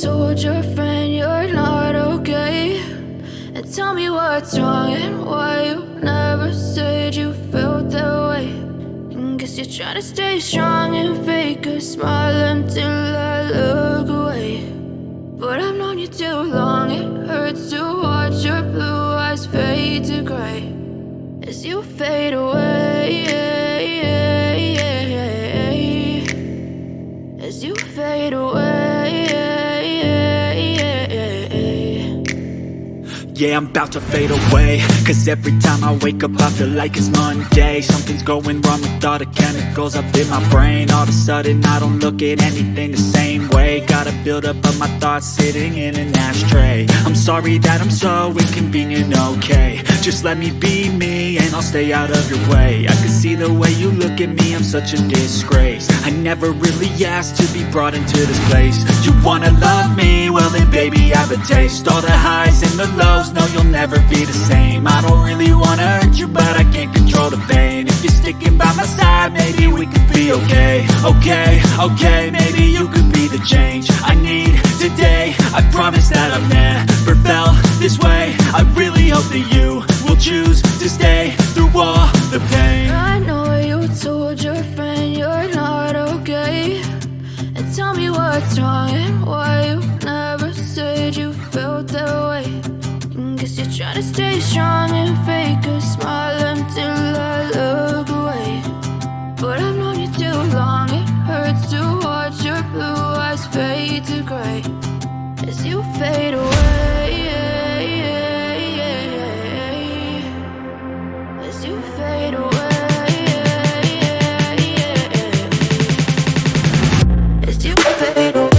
told your friend you're not okay, and tell me what's wrong and why you never said you felt that way. And guess you're trying to stay strong and fake a smile until I look away. But I've known you too long, it hurts to watch your blue eyes fade to gray as you fade away, as you fade away. Yeah, I'm about to fade away, cause every time I wake up I feel like it's Monday. Something's going wrong with all the chemicals up in my brain. All of a sudden I don't look at anything the same way. Gotta build up of my thoughts sitting in an ashtray. I'm sorry that I'm so inconvenient, okay. Just let me be me and I'll stay out of your way. I can see the way you look at me, I'm such a disgrace. I never really asked to be brought into this place. You wanna love me? Well then baby I have a taste. All the highs and the lows, no you'll never be the same. I don't really wanna hurt you but I can't control the pain. If you're sticking by my side maybe we could be okay. Okay, maybe you could be the change I need today. I promise that I've never felt this way. I really hope that you will choose to stay through all the pain. I know you told your friend you're not okay, and tell me what's wrong and why you never said you felt that way. And guess you're trying to stay strong and fake a smile until I look away. But I've known you too long, it hurts to watch your blue eyes fade to gray as you fade away, as you fade away, as you fade away.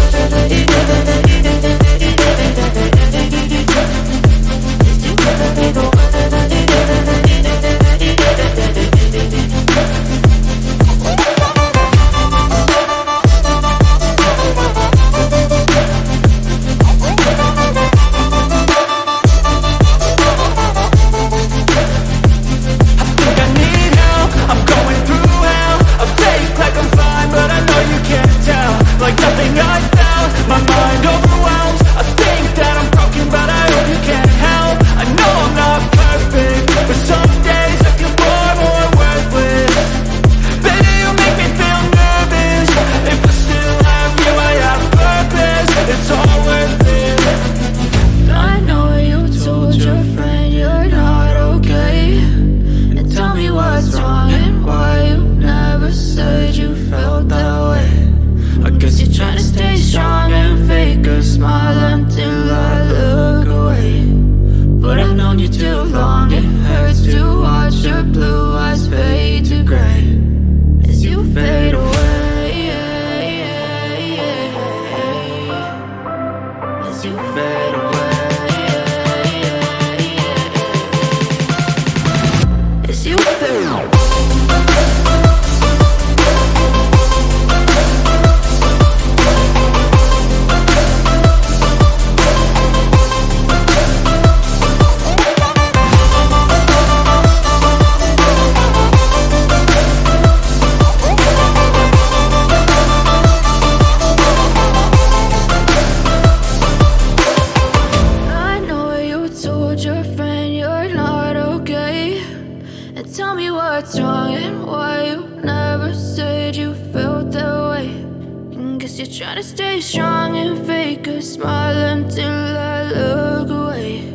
Trying to stay strong and fake a smile until I look away.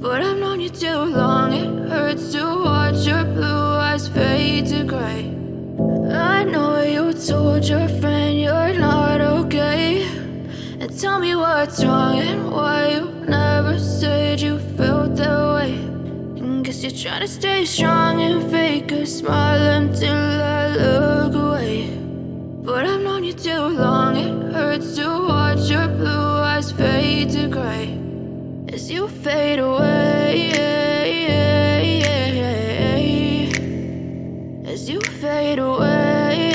But I've known you too long, it hurts to watch your blue eyes fade to gray. I know you told your friend you're not okay, and tell me what's wrong and why you never said you felt that way. And guess you're trying to stay strong and fake a smile until I look away. But I've known you too long, it hurts to watch your blue eyes fade to gray as you fade away, as you fade away.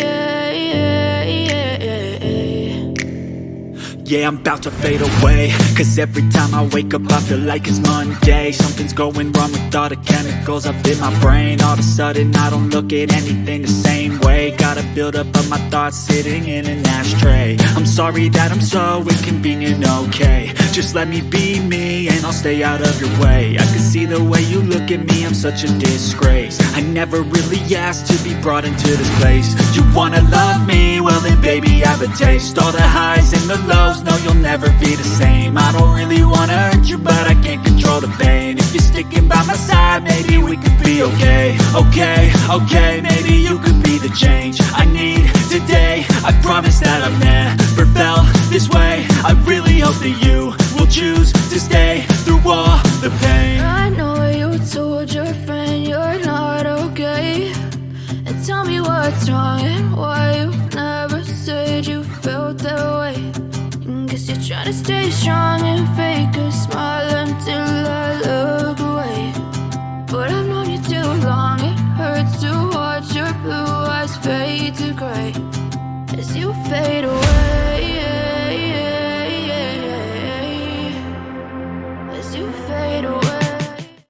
Yeah, I'm about to fade away, cause every time I wake up I feel like it's Monday. Something's going wrong with all the chemicals up in my brain. All of a sudden I don't look at anything the same way. Gotta build up of my thoughts sitting in an ashtray. I'm sorry that I'm so inconvenient, okay. Just let me be me and I'll stay out of your way. I can see the way you look at me, I'm such a disgrace. I never really asked to be brought into this place. You wanna love me? Well then baby, have a taste. All the highs and the lows, no you'll never be the same. I don't really wanna hurt you, but I can't control the pain. If you're sticking by my side, maybe we could be okay. Okay, maybe you could be the change I need today. I promise that I've never felt this way. I really hope that you will choose to stay through all the pain. I know you told your friend you're not okay, and tell me what's wrong and why you never said you felt that way. And guess you're trying to stay strong and fake a smile until I look away. But I've known you too long, it hurts to watch your blue eyes fade to gray as you fade away, as you fade away.